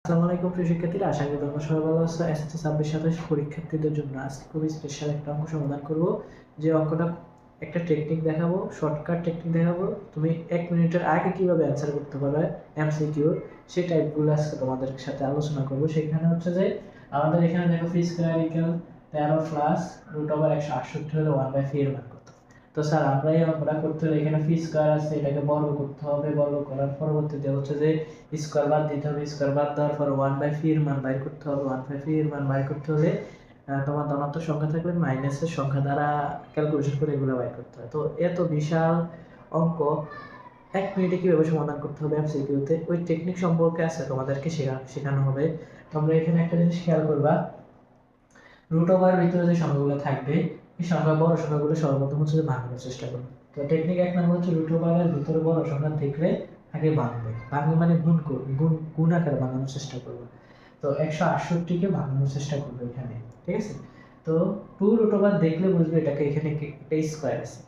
আসসালামু আলাইকুম প্রিয় শিক্ষার্থীরা, আশা করি তোমরা সবাই ভালো আছো। এসএসসি 26-27 পরীক্ষার্থীদের জন্য আজকে খুবই স্পেশাল একটা অঙ্ক সমাধান করব। যে অঙ্কটা একটা টেকনিক দেখাবো, শর্টকাট টেকনিক দেখাবো। তুমি 1 মিনিটের আগে কিভাবে অ্যানসার করতে পারবে এমসিকিউ, সেই টাইপগুলো আজকে তোমাদের সাথে আলোচনা করব। সেখানে হচ্ছে যে আমাদের এখানে দেখো পি স্কয়ার ইকুয়াল 13 প্লাস √168 হলো 1/3 এর মান কত। তো স্যার আমরা এই অঙ্কটা করতে হলে এখানে পি স্কয়ার আছে, এটাকে বর্গ করতে হবে। বর্গ করার পরবর্তীতে হচ্ছে যে স্কয়ার বাদ দিতে হবে। স্কয়ার বাদ দেওয়ার পর 1/3 এর মান বাইর করতে হবে। 1/3 এর মান বাইর করতে হলে তোমার ধনাত্মক সংখ্যা থাকলে মাইনাসের সংখ্যা দ্বারা ক্যালকুলেশন করে এগুলো বাইর করতে হয়। তো এত বিশাল অঙ্ক 1 মিনিটে কিভাবে সমাধান করতে হবে এমসিকিউতে, ওই টেকনিক সম্পর্কে আছে তোমাদেরকে শেখানো হবে। তোমরা এখানে একটা জিনিস খেয়াল করবা, রুট ওভার ভিতরে যে সংখ্যাগুলো থাকবে এই সংখ্যা বড় সংখ্যাগুলো সর্বপ্রথম হচ্ছে ভাঙানোর চেষ্টা করবে। তো টেকনিক 1 নাম্বার হচ্ছে রুট ওভারের ভিতরে বড় সংখ্যা দেখলে আগে ভাঙবে। ভাঙবে মানে গুণ আকারে ভাঙানোর চেষ্টা করবে। তো 168 কে ভাঙানোর চেষ্টা করবে এখানে, ঠিক আছে। তো 2 রুট ওভার দেখলে বুঝবে এটাকে এখানে একটা স্কয়ার আছে।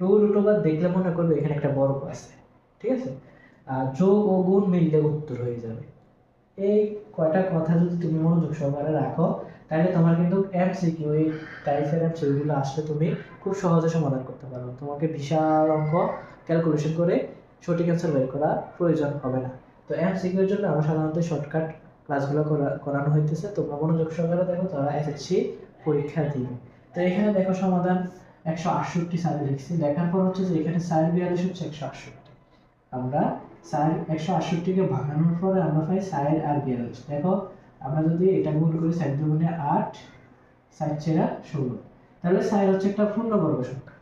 2 রুট ওভার দেখলে মনে করবে এখানে একটা বর্গ আছে, ঠিক আছে। আর যোগ ও গুণ মিললে উত্তর হয়ে যাবে। এই কয়টা কথা যদি তুমি মনোযোগ সহকারে রাখো, তাহলে তোমার কিন্তু এমসিকিউ এই টাইপের এমসিকিউগুলো আসলে তুমি খুব সহজে সমাধান করতে পারবে। তোমাকে বিশাল অঙ্ক ক্যালকুলেশন করে সঠিক অ্যান্সার বের করা প্রয়োজন হবে না। তো এমসিকিউ এর জন্য আমরা সাধারণত শর্টকাট ক্লাসগুলো করানো হইতেছে। তোমরা মনোযোগ সহকারে দেখো, তারা এসএসসি পরীক্ষা দিবে। তো এখানে দেখো সমাধান 168 সালে লিখছি। দেখার পর হচ্ছে যে এখানে সাইড 42 হচ্ছে 168। আমরা সাইড 168 কে ভাঙানোর পরে আমরা পাই সাইড আর 42। দেখো আমরা যদি এটা গুণ করি, সাইড দুগুণে 8, সাইড ছেড়া 16, তাহলে সাইড হচ্ছে একটা পূর্ণবর্গ সংখ্যা।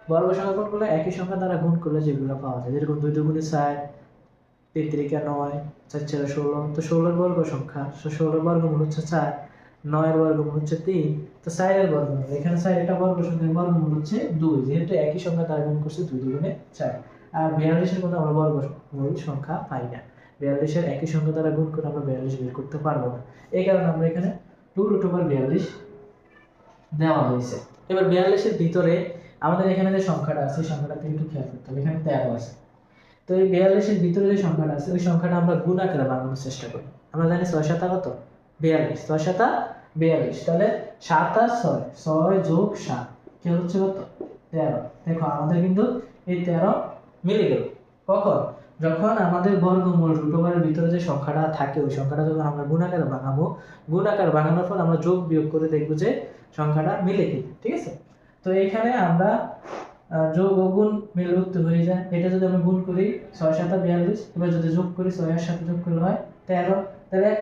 বর্গ সংখ্যা কোনগুলো? একই সংখ্যা দ্বারা গুণ করলে যেগুলো পাওয়া যায়, যেরকম 2 দুগুণে 4, 3 3 9, 4 ছেড়া 16। তো 16 এর বর্গ সংখ্যা, 16 এর বর্গমূল হচ্ছে 4, 9 এর বর্গমূল হচ্ছে 3। তো 4 এর বর্গমূল, এখানে 4 একটা বর্গ সংখ্যার বর্গমূল হচ্ছে 2, যেহেতু একই সংখ্যা দ্বারা গুণ করছে 2 দুগুণে 4। আর 42 এর কোনো আমরা বর্গমূল সংখ্যা পাই না। 42 এর একই সংখ্যা দ্বারা গুণ করে আমরা 42 বের করতে পারবো না। এই কারণে আমরা এখানে 2√42 দেওয়া হয়েছে। এবার 42 এর ভিতরে আমাদের এখানে যে সংখ্যাটা আছে, সংখ্যাটাকে একটু খেয়াল করতে হবে। এখানে 13 আছে। তো এই 42 এর ভিতরে যে সংখ্যাটা আছে, ওই সংখ্যাটা আমরা গুণ আকারে ভাঙানোর চেষ্টা করি। আমরা জানি 6 7 কত? 42। 6 7 42, তাহলে 7 আর 6, 6 যোগ 7 কি হচ্ছে কত? 13। দেখো আমাদের কিন্তু এই 13 মিলে গেল। কখন? যখন আমাদের বর্গমূল রুট ওভারের ভিতরে যে সংখ্যাটা থাকে, ওই সংখ্যাটা যখন আমরা গুণ আকারে ভাঙাবো, গুণ আকারে ভাঙানোর পর আমরা যোগ বিয়োগ করে দেখবো যে সংখ্যাটা মিলে কিনা, ঠিক আছে। তো এখানে আমরা যোগ ও গুণ মিলে উত্তর হয়ে যায়। এটা যদি আমরা গুণ করি 6 7 42, এবার যদি যোগ করি 6 এর সাথে যোগ করলে হয় 13। তাহলে